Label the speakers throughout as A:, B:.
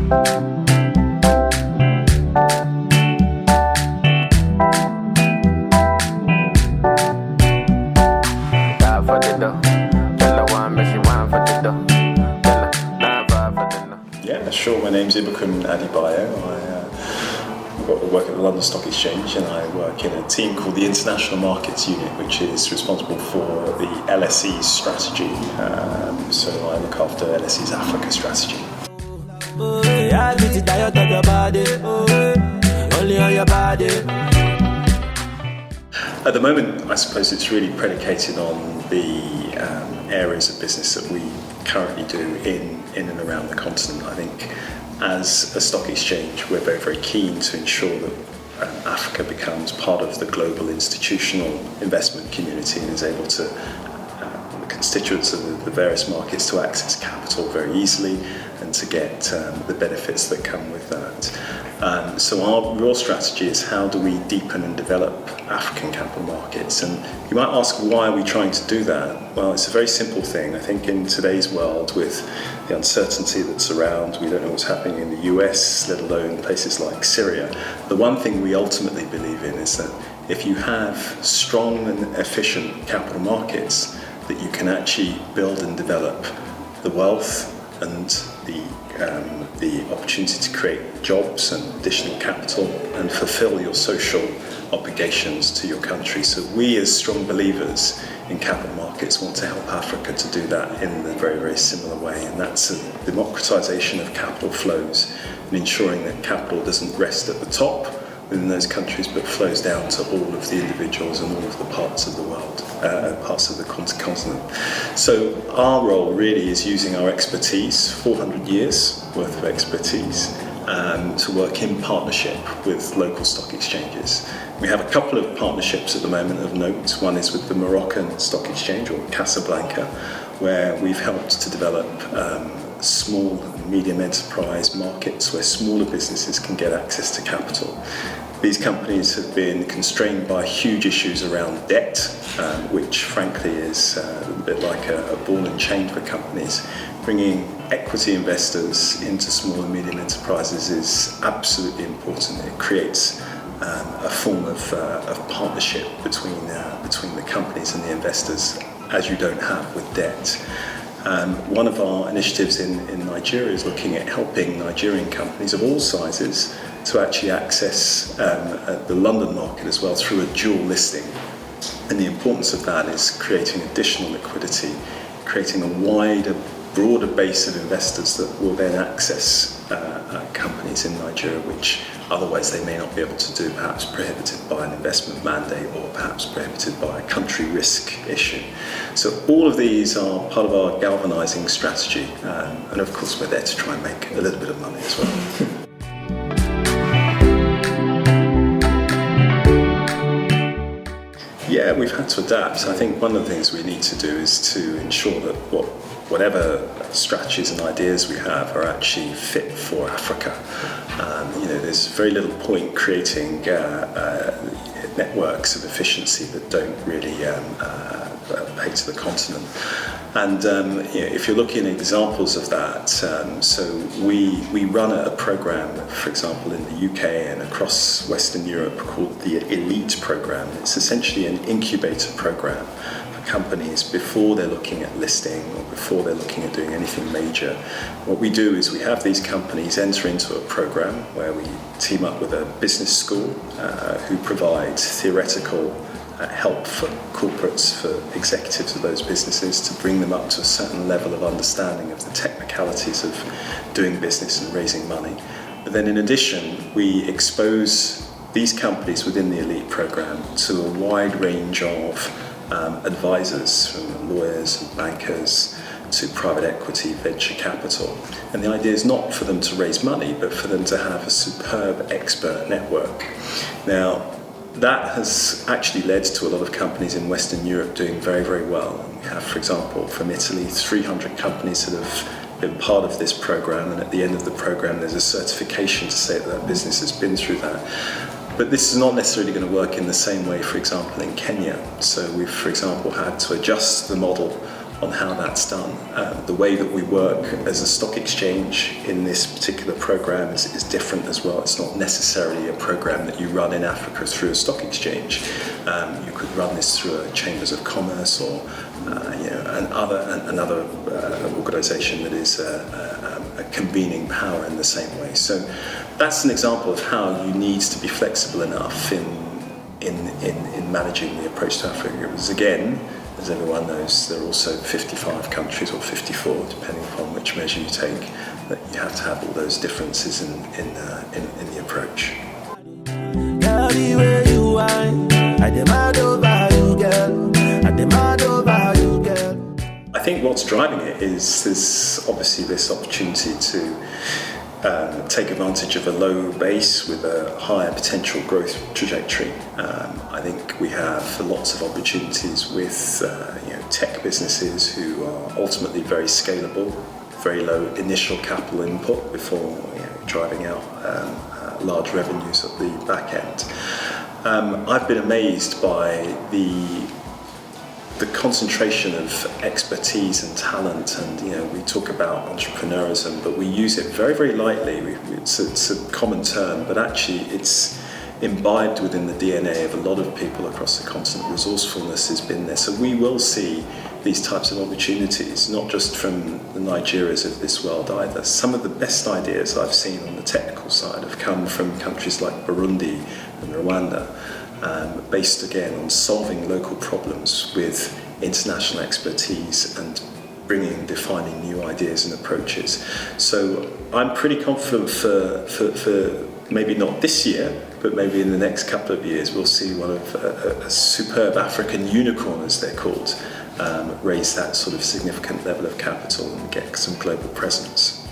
A: Yeah, sure. My name's Ibukun Adebayo. I work at the London Stock Exchange, and I work in a team called the International Markets Unit, which is responsible for the LSE Strategy. So I look after LSE's Africa Strategy. At the moment, I suppose it's really predicated on the areas of business that we currently do in and around the continent. I think as a stock exchange, we're very, very keen to ensure that Africa becomes part of the global institutional investment community and is able to, the constituents of the various markets, to access capital very easily and to get the benefits that come with that. So our real strategy is how do we deepen and develop African capital markets? And you might ask, why are we trying to do that? Well, it's a very simple thing. I think in today's world, with the uncertainty that's around, we don't know what's happening in the US, let alone places like Syria. The one thing we ultimately believe in is that if you have strong and efficient capital markets, that you can actually build and develop the wealth and the opportunity to create jobs and additional capital and fulfill your social obligations to your country. So we, as strong believers in capital markets, want to help Africa to do that in a very, very similar way, and that's a democratization of capital flows and ensuring that capital doesn't rest at the top within those countries but flows down to all of the individuals and all of the parts of the world, parts of the continent. So our role really is using our expertise, 400 years worth of expertise, to work in partnership with local stock exchanges. We have a couple of partnerships at the moment of note. One is with the Moroccan Stock Exchange, or Casablanca, where we've helped to develop small and medium enterprise markets where smaller businesses can get access to capital. These companies have been constrained by huge issues around debt, which frankly is a little bit like a ball and chain for companies. Bringing equity investors into small and medium enterprises is absolutely important. It creates a form of partnership between the companies and the investors, as you don't have with debt. One of our initiatives in Nigeria is looking at helping Nigerian companies of all sizes to actually access the London market as well through a dual listing. And the importance of that is creating additional liquidity, creating a wider, broader base of investors that will then access companies in Nigeria, which otherwise they may not be able to do, perhaps prohibited by an investment mandate or perhaps prohibited by a country risk issue. So all of these are part of our galvanizing strategy, and of course we're there to try and make a little bit of money as well. Yeah, we've had to adapt. I think one of the things we need to do is to ensure that whatever strategies and ideas we have are actually fit for Africa. There's very little point creating networks of efficiency that don't really pay to the continent. And if you're looking at examples of that, so we run a program, for example, in the UK and across Western Europe called the Elite Program. It's essentially an incubator program for companies before they're looking at listing or before they're looking at doing anything major. What we do is we have these companies enter into a program where we team up with a business school who provides theoretical help for corporates, for executives of those businesses, to bring them up to a certain level of understanding of the technicalities of doing business and raising money. But then in addition, we expose these companies within the Elite program to a wide range of advisors, from lawyers and bankers to private equity, venture capital. And the idea is not for them to raise money, but for them to have a superb expert network. Now, that has actually led to a lot of companies in Western Europe doing very, very well. We have, for example, from Italy, 300 companies that have been part of this program, and at the end of the program there's a certification to say that that business has been through that. But this is not necessarily going to work in the same way, for example, in Kenya. So we've, for example, had to adjust the model how that's done. The way that we work as a stock exchange in this particular program is different as well. It's not necessarily a program that you run in Africa through a stock exchange. You could run this through a chambers of commerce or another organisation that is a convening power in the same way. So that's an example of how you need to be flexible enough in managing the approach to Africa. Because again, as everyone knows, there are also 55 countries or 54, depending upon which measure you take, that you have to have all those differences in the approach. I think what's driving it is there's obviously this opportunity to take advantage of a low base with a higher potential growth trajectory. I think we have lots of opportunities with tech businesses who are ultimately very scalable, very low initial capital input before driving out large revenues at the back end. I've been amazed by the concentration of expertise and talent, and we talk about entrepreneurism, but we use it very, very lightly. It's a common term, but actually it's imbibed within the DNA of a lot of people across the continent. Resourcefulness has been there, so we will see these types of opportunities, not just from the Nigerias of this world either. Some of the best ideas I've seen on the technical side have come from countries like Burundi and Rwanda, based again on solving local problems with international expertise and defining new ideas and approaches. So I'm pretty confident for maybe not this year, but maybe in the next couple of years we'll see one of a superb African unicorn, as they're called, raise that sort of significant level of capital and get some global presence.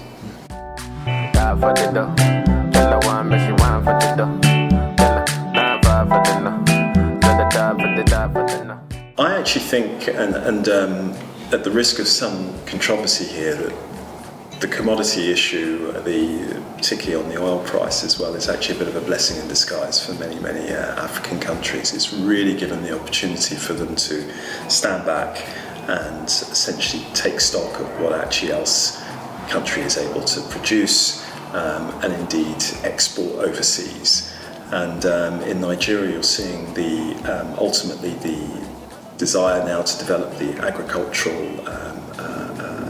A: I actually think, and at the risk of some controversy here, that the commodity issue, particularly on the oil price as well, is actually a bit of a blessing in disguise for many African countries. It's really given the opportunity for them to stand back and essentially take stock of what actually else the country is able to produce and indeed export overseas. And in Nigeria, you're seeing ultimately the desire now to develop the agricultural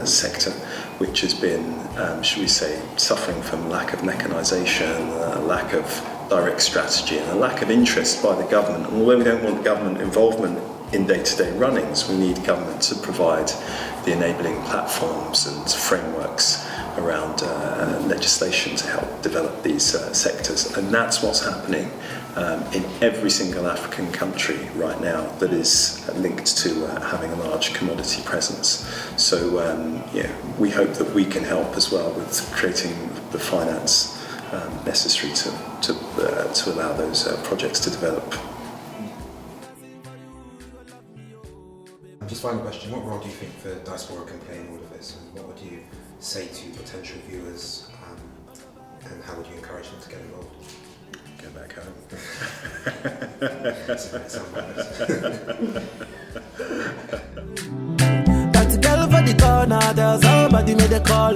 A: sector, which has been, should we say, suffering from lack of mechanisation, lack of direct strategy, and a lack of interest by the government. And although we don't want government involvement in day-to-day runnings, we need government to provide the enabling platforms and frameworks around legislation to help develop these sectors. And that's what's happening in every single African country right now that is linked to having a large commodity presence. So we hope that we can help as well with creating the finance necessary to allow those projects to develop.
B: Just final question, what role do you think the diaspora can play in all of this, and what would you say to potential viewers, and how would you encourage them to get involved?
A: Go back home.
B: That's a bit
C: That girl for the corner, there's somebody made a call.